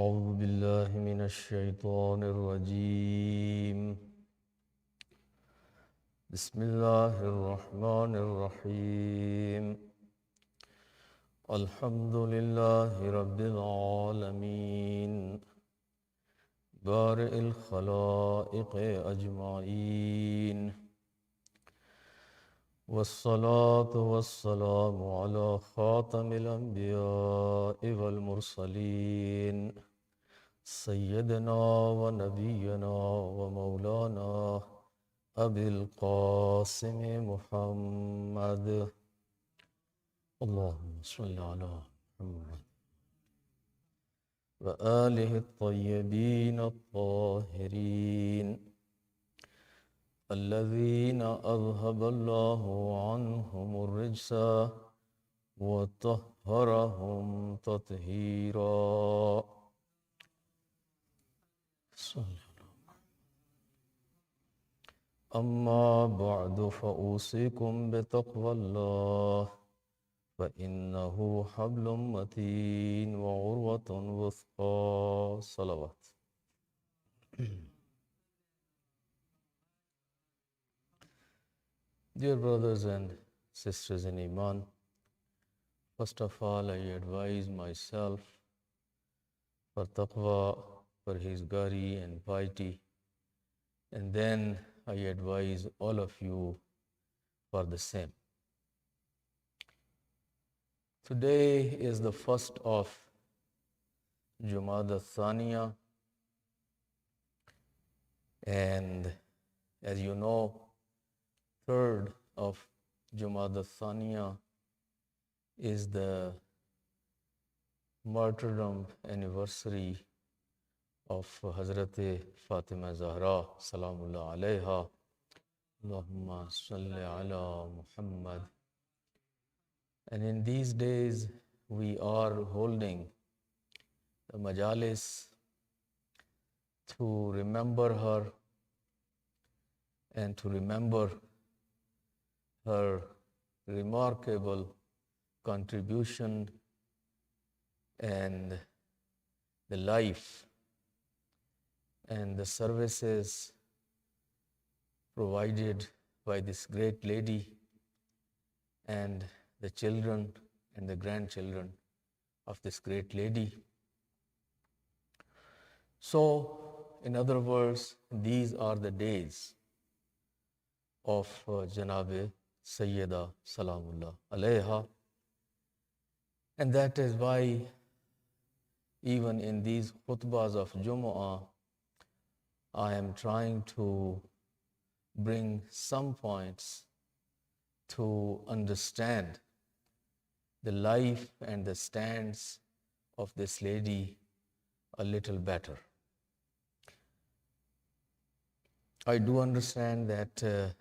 أعوذ بالله من الشيطان الرجيم بسم الله الرحمن الرحيم الحمد لله رب العالمين بارئ الخلائق أجمعين والصلاة والسلام على خاتم الأنبياء والمرسلين سيدنا ونبينا ومولانا أبي القاسم محمد اللهم صل على محمد وآله الطيبين الطاهرين الذين أذهب الله عنهم الرجس وطهرهم تطهيرا أما بعد فأوصيكم بتقوى الله فإنه حبل متين وعروة وثقى صلوات. Dear brothers and sisters in Iman, first of all I advise myself for taqwa, parhezgari and piety, and then I advise all of you for the same. Today is the first of Jumada al-Thani, and as you know, third of Jumada al-Thani is the martyrdom anniversary of Hazrat Fatima Zahra Salamullah alayha. Allahumma salli ala Muhammad. And in these days we are holding the majalis to remember her and to remember her remarkable contribution and the life and the services provided by this great lady and the children and the grandchildren of this great lady. So, in other words, these are the days of Janabe Sayyida Salamullah alayha, and that is why even in these khutbahs of Jumu'ah, I am trying to bring some points to understand the life and the stands of this lady a little better. I do understand that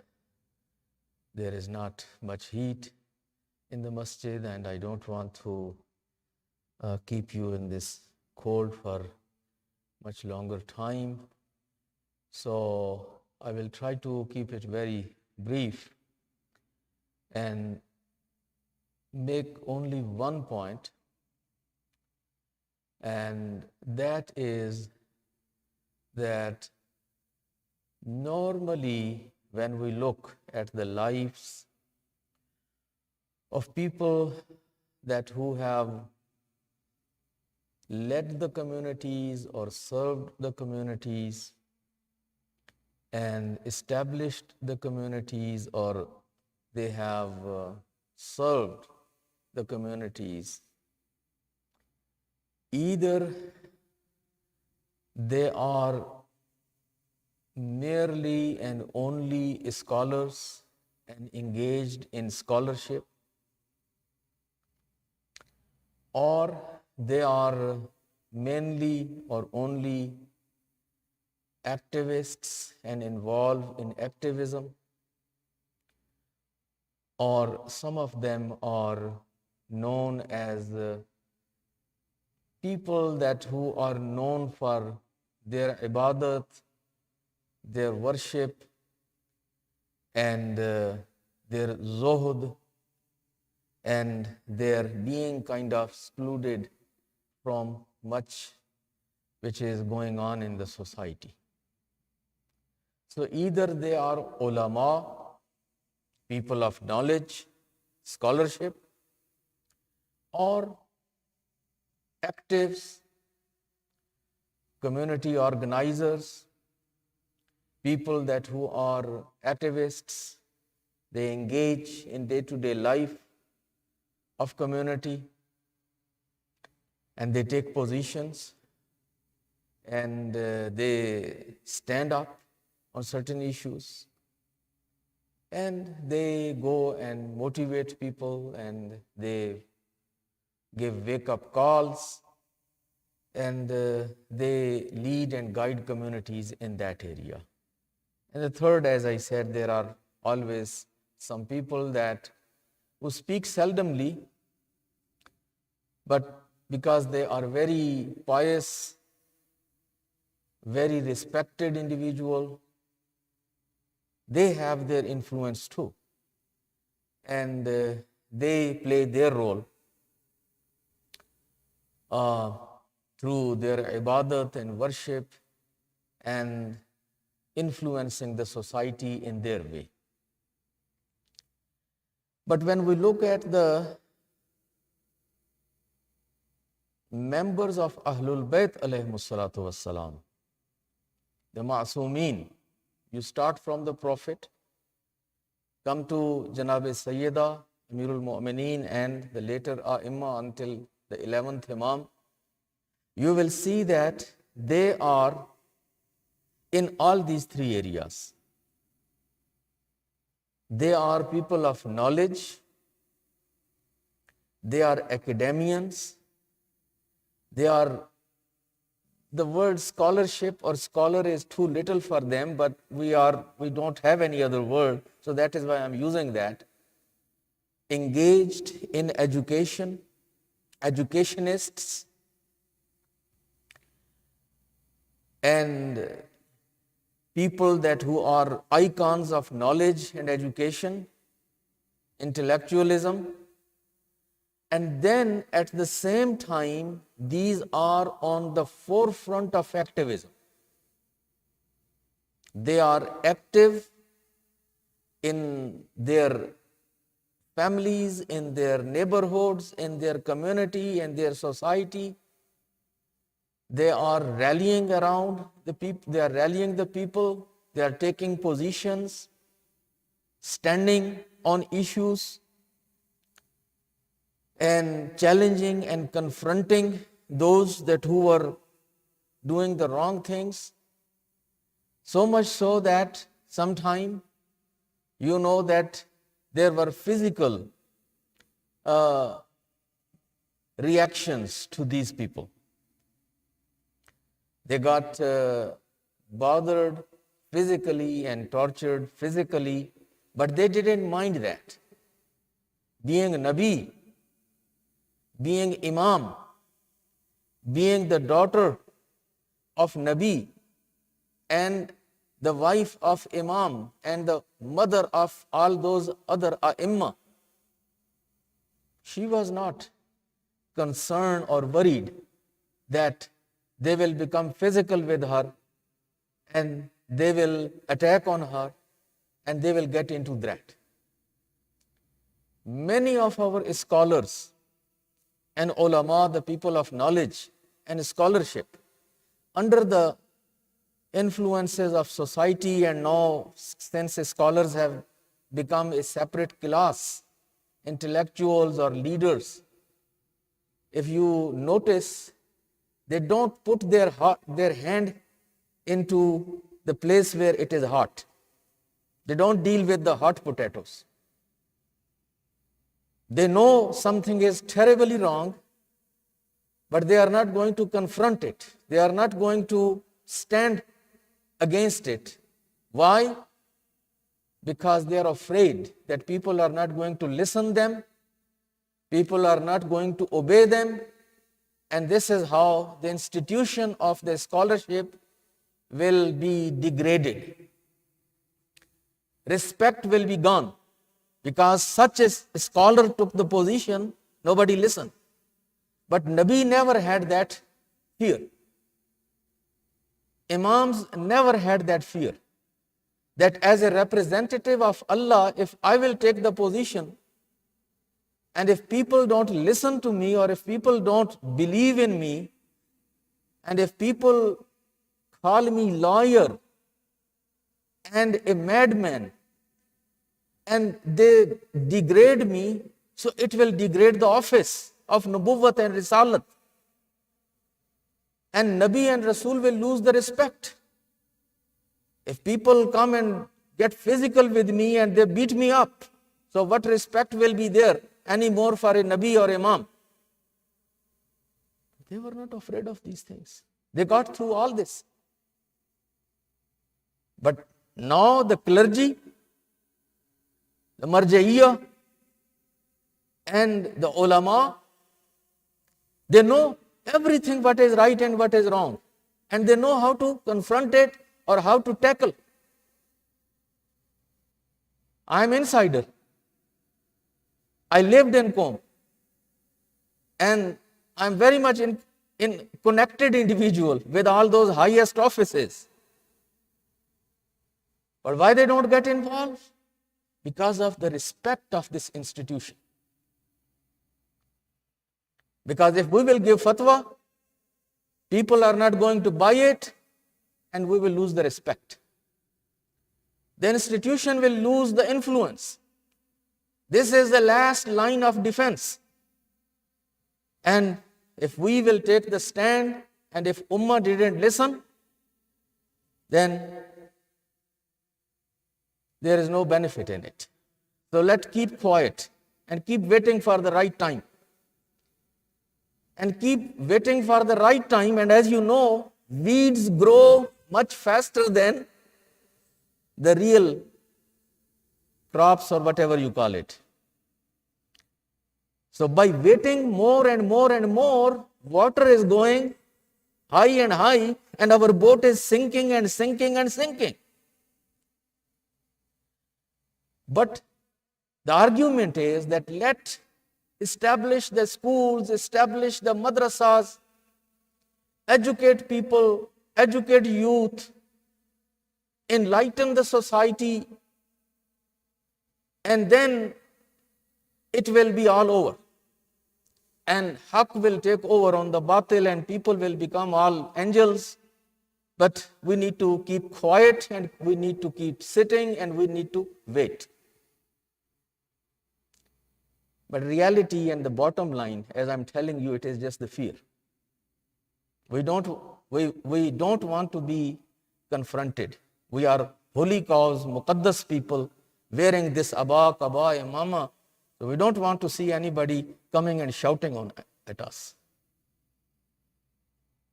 there is not much heat in the masjid, and I don't want to keep you in this cold for much longer time. So I will try to keep it very brief and make only one point, and that is that normally when we look at the lives of people that who have led the communities or served the communities and established the communities, or they have served the communities, either they are merely and only scholars and engaged in scholarship, or they are mainly or only activists and involved in activism, or some of them are known as people that who are known for their ibadat, their worship, and their zuhud, and their being kind of excluded from much which is going on in the society. So either they are ulama, people of knowledge, scholarship, or actives, community organizers, people that who are activists, they engage in day-to-day life of community, and they take positions, and they stand up on certain issues, and they go and motivate people, and they give wake-up calls, and they lead and guide communities in that area. And the third, as I said, there are always some people that who speak seldomly, but because they are very pious, very respected individual, they have their influence too. And they play their role through their ibadat and worship and influencing the society in their way. But when we look at the members of Ahlul Bayt alayhimus salatu wassalam, the Ma'asumeen, you start from the Prophet, come to Janab Sayyida, Amirul Mu'mineen, and the later A'imma until the 11th Imam, you will see that they are in all these three areas. They are people of knowledge, they are academians, they are, the word scholarship or scholar is too little for them, but we don't have any other word, so that is why I'm using that. Engaged in education, educationists, and people that who are icons of knowledge and education, intellectualism, and then at the same time, these are on the forefront of activism. They are active in their families, in their neighborhoods, in their community, in their society. They are rallying around the people, they are rallying the people, they are taking positions, standing on issues, and challenging and confronting those that who were doing the wrong things. So much so that sometime you know that there were physical reactions to these people. They got bothered physically and tortured physically, but they didn't mind that. Being a Nabi, being Imam, being the daughter of Nabi, and the wife of Imam, and the mother of all those other A'imma, she was not concerned or worried that they will become physical with her and they will attack on her and they will get into that. Many of our scholars and ulama, the people of knowledge and scholarship, under the influences of society, and now since scholars have become a separate class, intellectuals or leaders, if you notice, they don't put their hand into the place where it is hot. They don't deal with the hot potatoes. They know something is terribly wrong, but they are not going to confront it. They are not going to stand against it. Why? Because they are afraid that people are not going to listen them, people are not going to obey them, and this is how the institution of the scholarship will be degraded. Respect will be gone, because such a scholar took the position, nobody listened. But Nabi never had that fear. Imams never had that fear that as a representative of Allah, if I will take the position and if people don't listen to me or if people don't believe in me and if people call me lawyer and a madman and they degrade me, so it will degrade the office of Nubuwwat and Risalat. And Nabi and Rasul will lose the respect. If people come and get physical with me and they beat me up, so what respect will be there anymore for a Nabi or Imam? They were not afraid of these things. They got through all this. But now the clergy, the marja'iyah and the ulama, they know everything what is right and what is wrong. And they know how to confront it or how to tackle. I am insider. I lived in Qom. And I am very much in connected individual with all those highest offices. But why they don't get involved? Because of the respect of this institution. Because if we will give fatwa, people are not going to buy it and we will lose the respect. The institution will lose the influence. This is the last line of defense. And if we will take the stand and if Ummah didn't listen, then there is no benefit in it. So let's keep quiet and keep waiting for the right time. And keep waiting for the right time. And as you know, weeds grow much faster than the real crops or whatever you call it. So by waiting more and more and more, water is going high and high, and our boat is sinking and sinking and sinking. But the argument is that let establish the schools, establish the madrasas, educate people, educate youth, enlighten the society, and then it will be all over. And haqq will take over on the batil and people will become all angels. But we need to keep quiet and we need to keep sitting and we need to wait. But reality and the bottom line, as I'm telling you, it is just the fear. We don't want to be confronted. We are holy cause, muqaddas people, wearing this abba, kaba, imama. So we don't want to see anybody coming and shouting at us.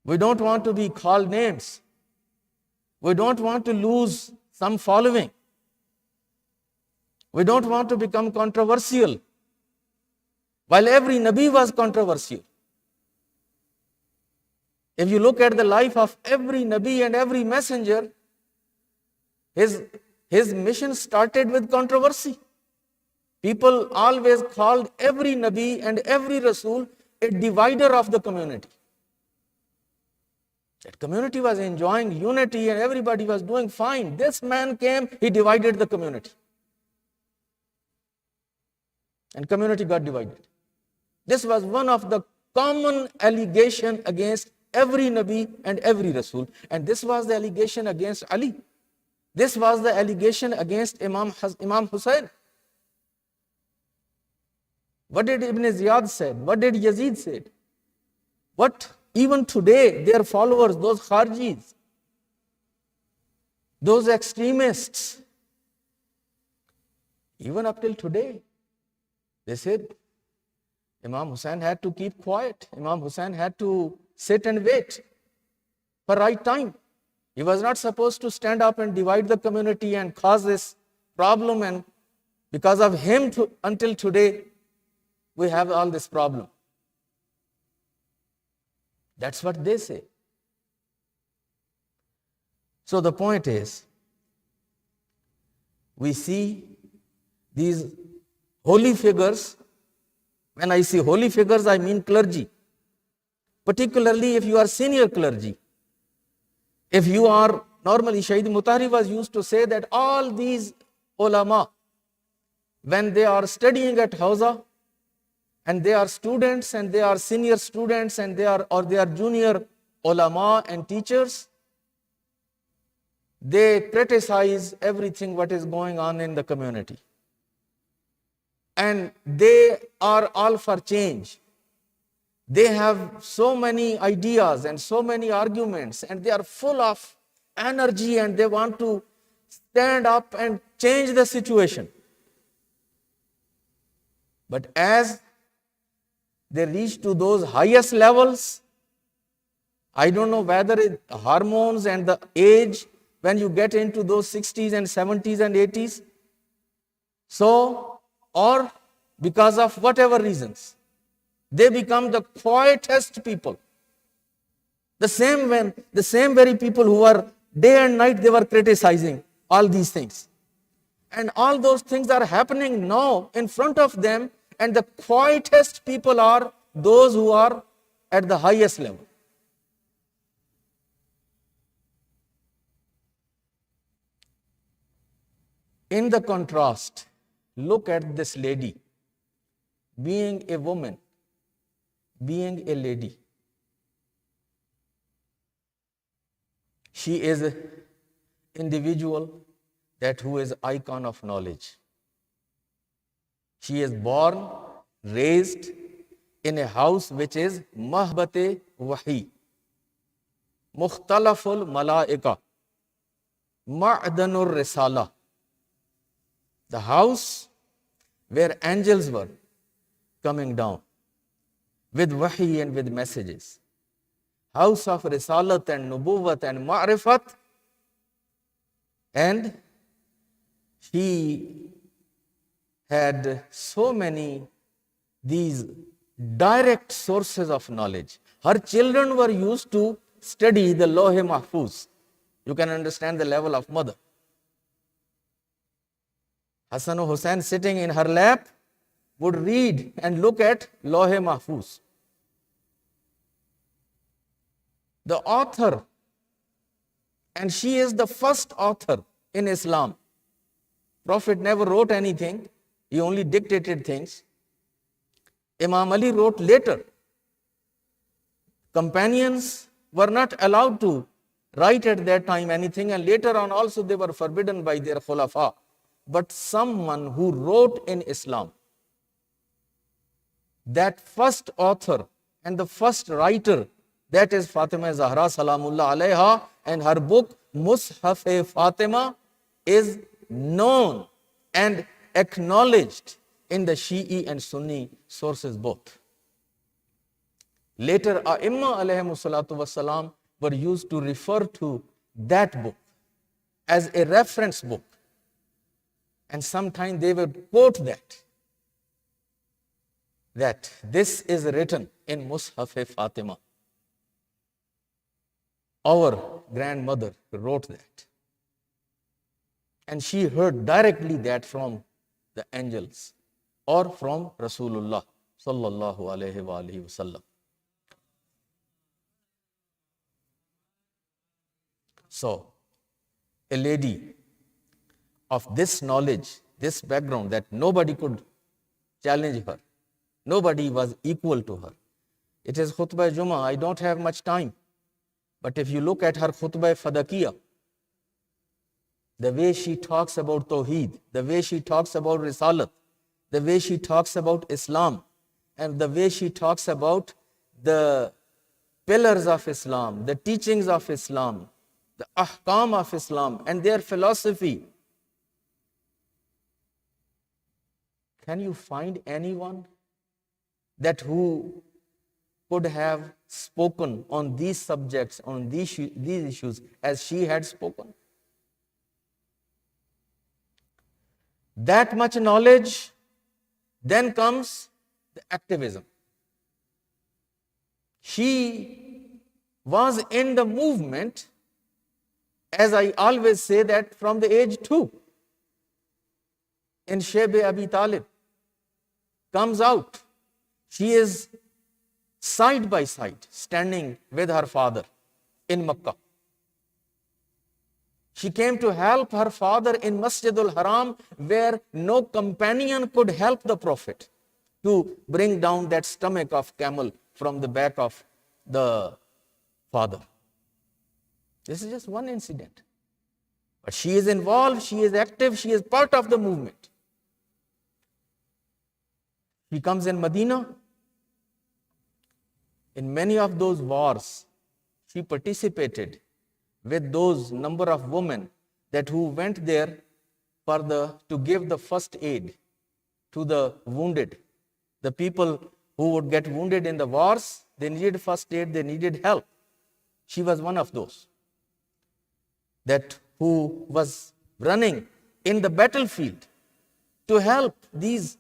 We don't want to be called names. We don't want to lose some following. We don't want to become controversial. While every Nabi was controversial. If you look at the life of every Nabi and every messenger, his mission started with controversy. People always called every Nabi and every Rasul a divider of the community. That community was enjoying unity and everybody was doing fine. This man came, he divided the community. And community got divided. This was one of the common allegations against every Nabi and every Rasul. And this was the allegation against Ali. This was the allegation against Imam Hussain. What did Ibn Ziyad said? What did Yazid said? What even today their followers, those Kharjis, those extremists, even up till today, they said Imam Hussain had to keep quiet. Imam Hussain had to sit and wait for right time. He was not supposed to stand up and divide the community and cause this problem, and because of him until today we have all this problem. That's what they say. So the point is, we see these holy figures. When I say holy figures, I mean clergy. Particularly if you are senior clergy. If you are, normally Shaykh Mutahari was used to say that all these ulama, when they are studying at Hausa, and they are students and they are senior students and they are junior ulama and teachers, they criticize everything what is going on in the community. And they are all for change. They have so many ideas and so many arguments, and they are full of energy, and they want to stand up and change the situation. But as they reach to those highest levels, I don't know whether it's hormones and the age, when you get into those 60s and 70s and 80s, so, or because of whatever reasons, they become the quietest people. The same very people who were day and night, they were criticizing all these things. And all those things are happening now in front of them, and the quietest people are those who are at the highest level. In the contrast, look at this lady, being a woman, being a lady. She is an individual who is icon of knowledge. She is born, raised in a house which is mahbate wahi, mukhtalaful malaika, ma'danur risala, the house where angels were coming down with wahi and with messages, house of risalat and nubuwat and ma'rifat. And she had so many these direct sources of knowledge. Her children were used to study the Lawh-e-Mahfuz. You can understand the level of mother. Hassan or Hussain sitting in her lap would read and look at Lawh-e-Mahfuz. The author, and she is the first author in Islam. Prophet never wrote anything, he only dictated things. Imam Ali wrote later. Companions were not allowed to write at that time anything, and later on also they were forbidden by their khulafa. But someone who wrote in Islam, that first author and the first writer, that is Fatima Zahra Salamullah Alayha, and her book Mushaf-e-Fatima is known and acknowledged in the Shi'i and Sunni sources both. Later, A'imma alayhimu salatu wassalam were used to refer to that book as a reference book. And sometimes they would quote that this is written in Mushaf-e-Fatima. Our grandmother wrote that. And she heard directly that from the angels or from Rasulullah sallallahu alayhi wa alihi wasallam. So, a lady of this knowledge, this background, that nobody could challenge her, nobody was equal to her. It is Khutbah Jumma. I don't have much time. But if you look at her Khutbah Fadakiyah, the way she talks about Tawheed, the way she talks about Risalat, the way she talks about Islam, and the way she talks about the pillars of Islam, the teachings of Islam, the ahkam of Islam, and their philosophy. Can you find anyone that who could have spoken on these subjects, on these issues as she had spoken? That much knowledge. Then comes the activism. She was in the movement, as I always say, that from the age 2. In Shebe Abi Talib comes out. She is side by side standing with her father in Makkah. She came to help her father in Masjidul Haram, where no companion could help the Prophet to bring down that stomach of camel from the back of the father. This is just one incident. But she is involved, she is active, she is part of the movement. She comes in Medina. In many of those wars, she participated with those number of women that who went there to give the first aid to the wounded. The people who would get wounded in the wars, they needed first aid, they needed help. She was one of those that who was running in the battlefield to help these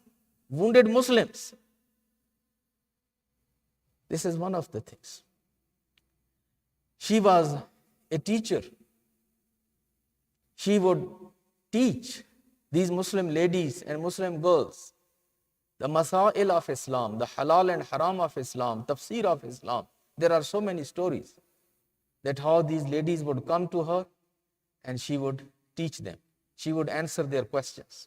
wounded Muslims. This is one of the things. She was a teacher. She would teach these Muslim ladies and Muslim girls the masail of Islam, the halal and haram of Islam, tafsir of Islam. There are so many stories that how these ladies would come to her and she would teach them. She would answer their questions.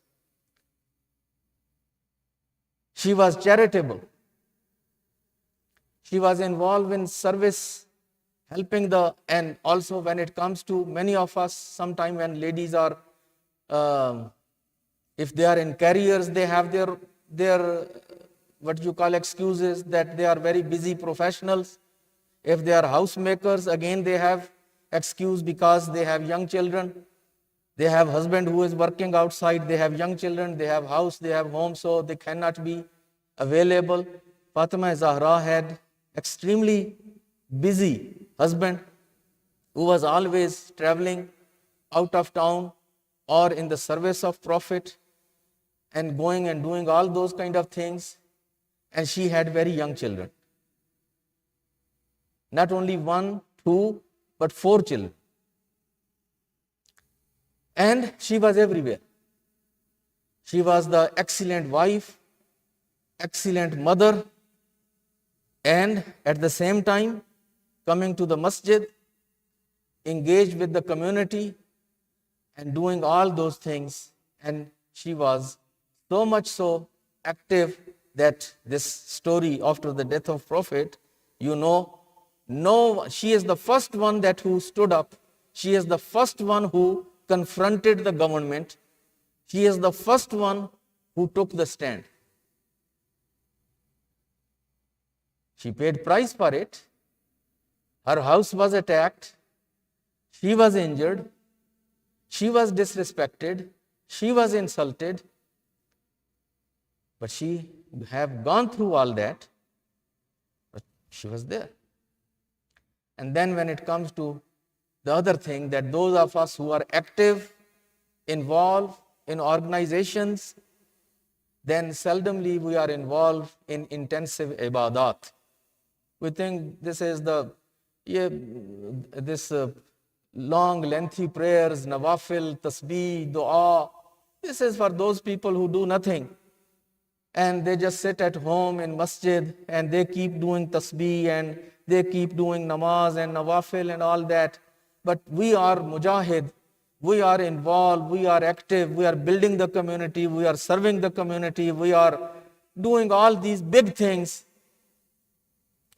She was charitable. She was involved in service, helping and also when it comes to many of us, sometime when ladies are, if they are in careers, they have their what you call excuses that they are very busy professionals. If they are housemakers, again they have excuse because they have young children. They have husband who is working outside, they have young children, they have house, they have home, so they cannot be available. Fatima Zahra had extremely busy husband who was always traveling out of town or in the service of Prophet and going and doing all those kind of things. And she had very young children. Not only 1, 2, but 4 children. And she was everywhere. She was the excellent wife, excellent mother, and at the same time, coming to the masjid, engaged with the community, and doing all those things. And she was so much so active that this story after the death of Prophet, she is the first one who stood up. She is the first one who confronted the government. She is the first one who took the stand. She paid price for it. Her house was attacked. She was injured. She was disrespected. She was insulted. But she have gone through all that. But she was there. And then when it comes to the other thing, that those of us who are active, involved in organizations, then seldomly we are involved in intensive ibadat. We think this is long, lengthy prayers, nawafil, tasbih, dua. This is for those people who do nothing. And they just sit at home in masjid and they keep doing tasbih and they keep doing namaz and nawafil and all that. But we are mujahid, we are involved, we are active, we are building the community, we are serving the community, we are doing all these big things.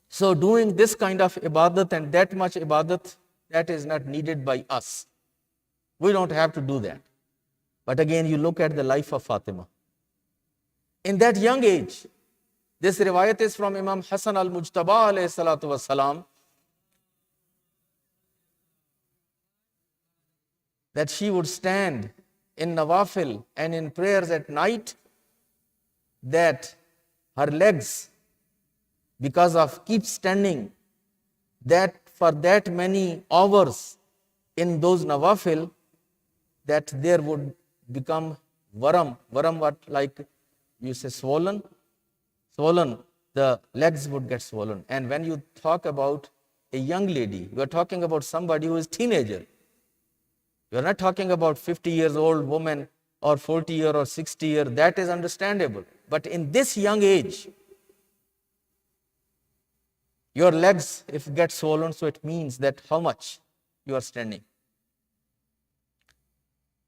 So doing this kind of ibadat and that much ibadat, that is not needed by us. We don't have to do that. But again, you look at the life of Fatima. In that young age, this riwayat is from Imam Hassan al-Mujtaba alayhi salatu wasalam, that she would stand in nawafil and in prayers at night, that her legs, because of keep standing, that for that many hours in those nawafil, that there would become varam, what like you say swollen, the legs would get swollen. And when you talk about a young lady, you are talking about somebody who is teenager. You are not talking about 50 years old woman or 40 year or 60 year, that is understandable. But in this young age, your legs, if get swollen, so it means that how much you are standing.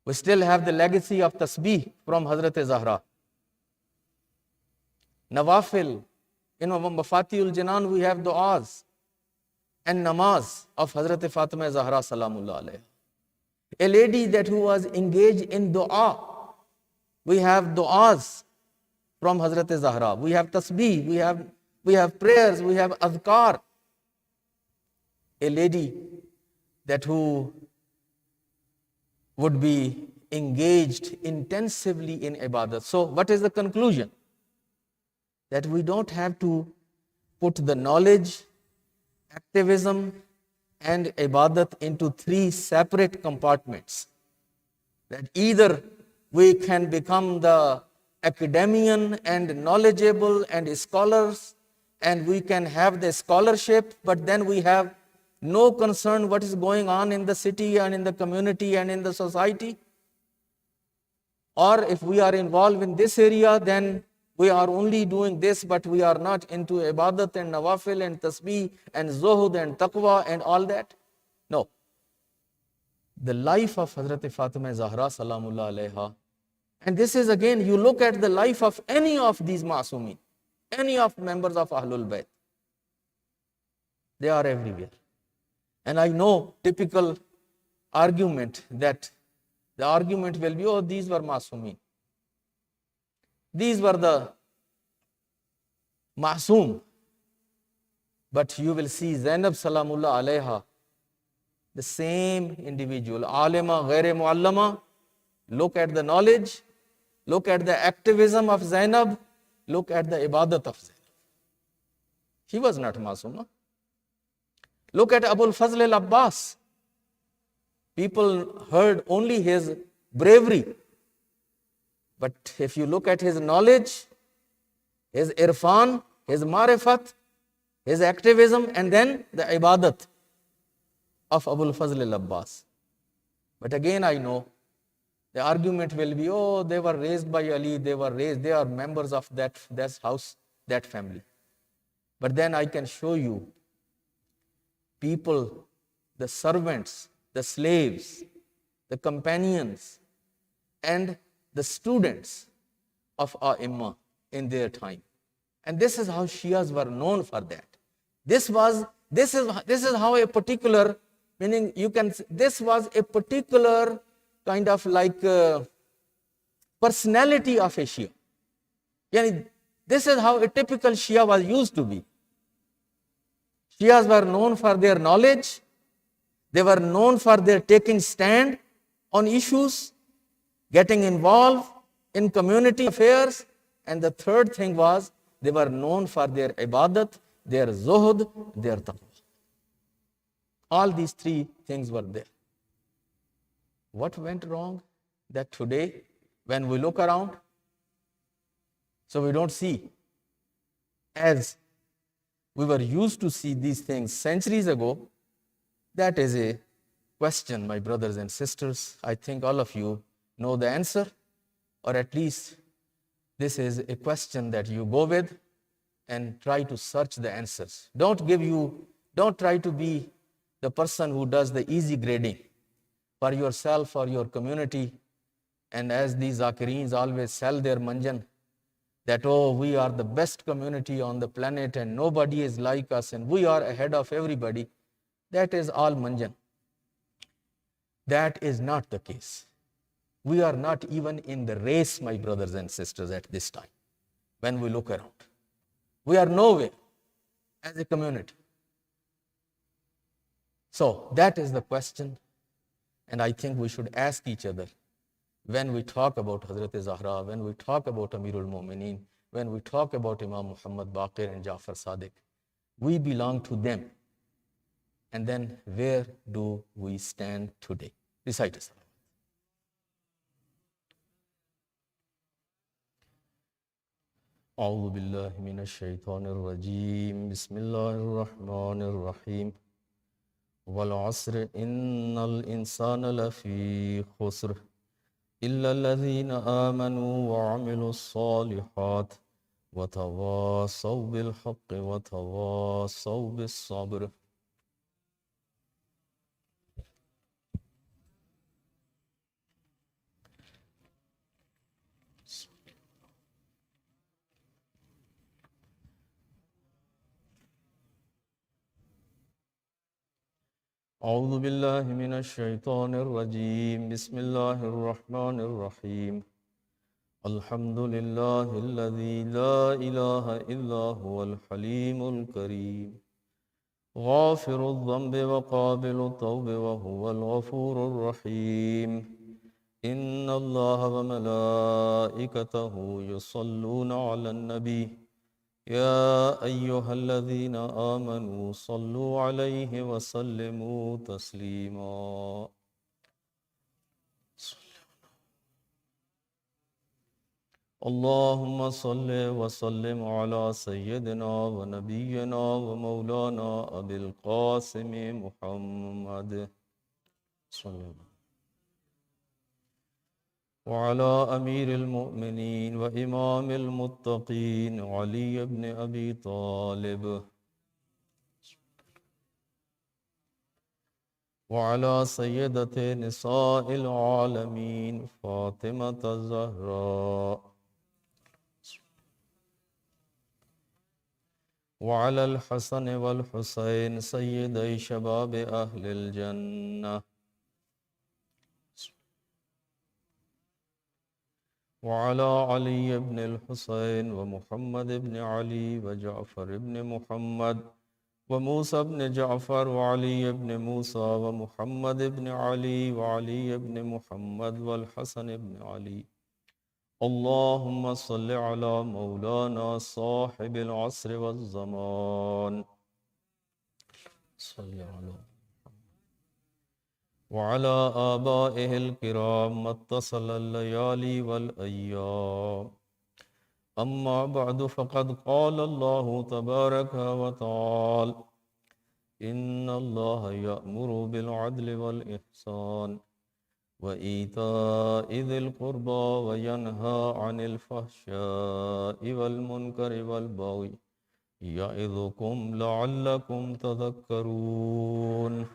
We still have the legacy of tasbih from Hazrat Zahra. Nawafil, Mafatihul Jinan, we have du'as and namaz of Hazrat Fatima Zahra Salamullah alayha. A lady that who was engaged in dua. We have du'as from Hazrat Zahra. We have tasbih, we have prayers, we have adhkar. A lady that who would be engaged intensively in ibadat. So what is the conclusion? That we don't have to put the knowledge, activism and ibadat into three separate compartments. That either we can become the academician and knowledgeable and scholars, and we can have the scholarship, but then we have no concern what is going on in the city and in the community and in the society. Or if we are involved in this area, then we are only doing this, but we are not into ibadat and nawafil and tasbih and zuhud and taqwa and all that. No. The life of Hazrat Fatima Zahra Salamullah alayha, and this is again, you look at the life of any of these Masumeen, any of members of Ahlul Bayt, they are everywhere. And I know typical argument that the argument will be, oh, these were Masumeen. These were the Masum. But you will see Zainab Salamullah alayha, the same individual, alima, ghaire muallama. Look at the knowledge, look at the activism of Zainab, look at the ibadat of Zainab. He was not Masum. Look at Abul Fazl al-Abbas. People heard only his bravery. But if you look at his knowledge, his irfan, his marifat, his activism, and then the ibadat of Abul Fazl al-Abbas. But again, I know the argument will be, oh, they were raised by Ali, they are members of that house, that family. But then I can show you people, the servants, the slaves, the companions, and the students of A'imma in their time. And this is how Shias were known for that. This is how a particular, meaning this was a particular kind of like personality of a Shia. Yani, this is how a typical Shia was used to be. Shias were known for their knowledge. They were known for their taking stand on issues, getting involved in community affairs. And the third thing was, they were known for their ibadat, their zuhud, their taqwa. All these three things were there. What went wrong? That today, when we look around, so we don't see as we were used to see these things centuries ago. That is a question, my brothers and sisters. I think all of you know the answer, or at least this is a question that you go with and try to search the answers. Don't try to be the person who does the easy grading for yourself or your community. And as these Zakireens always sell their manjan, that, oh, we are the best community on the planet and nobody is like us and we are ahead of everybody. That is all manjan. That is not the case. We are not even in the race, my brothers and sisters, at this time. When we look around, we are nowhere as a community. So that is the question, and I think we should ask each other when we talk about Hazrat Zahra, when we talk about Amirul Mu'mineen, when we talk about Imam Muhammad Baqir and Jafar Sadiq, we belong to them. And then where do we stand today? Recite us. أعوذ بالله من الشيطان الرجيم بسم الله الرحمن الرحيم والعصر إن الإنسان لفي خسر إلا الذين آمنوا وعملوا الصالحات وتواصوا بالحق وتواصوا بالصبر. أعوذ بالله من الشيطان الرجيم بسم الله الرحمن الرحيم الحمد لله الذي لا إله إلا هو الحليم الكريم غافر الذنب وقابل التوب وهو الغفور الرحيم إن الله وملائكته يصلون على النبي يا أيها الذين آمنوا صلوا عليه وسلموا تسليما اللهم صل وسلم على سيدنا ونبينا ومولانا أبي القاسم محمد صلى الله عليه وسلم وعلى أمير المؤمنين وإمام المتقين علي بن أبي طالب وعلى سيدة نساء العالمين فاطمة الزهراء وعلى الحسن والحسين سيدي شباب أهل الجنة وعلى علي بن الحسين ومحمد بن علي وجعفر بن محمد وموسى بن جعفر وعلي بن موسى ومحمد بن علي وعلي بن محمد والحسن بن علي اللهم صل على مولانا صاحب العصر والزمان صل على وعلى آبائه الكرام ما اتصل الليالي والأيام أما بعد فقد قال الله تبارك وتعالى إن الله يأمر بالعدل والإحسان وإيتاء ذي القربى وينهى عن الفحشاء والمنكر والبغي يعظكم لعلكم تذكرون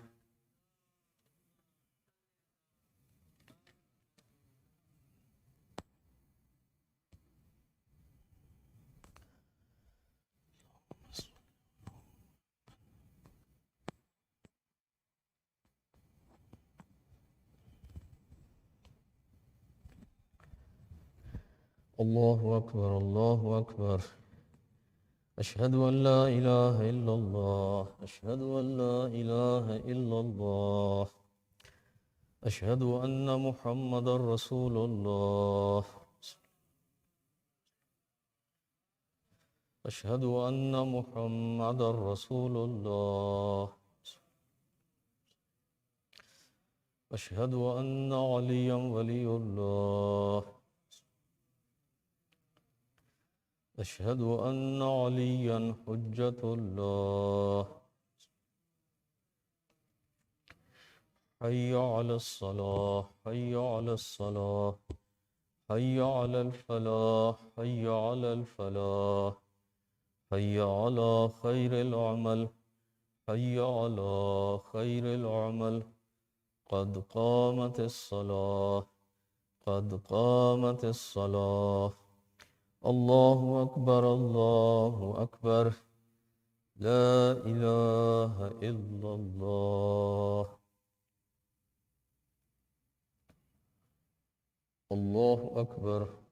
الله أكبر الله أكبر أشهد أن لا إله إلا الله أشهد أن لا إله إلا الله أشهد أن محمد رسول الله أشهد أن محمد رسول الله أشهد أن عليا ولي الله أشهد أن عليا حجة الله حي على الصلاة حي على الصلاة حي على الفلاح حي على الفلاح حي على خير العمل حي على خير العمل قد قامت الصلاة قد قامت الصلاة الله أكبر الله أكبر لا إله إلا الله الله أكبر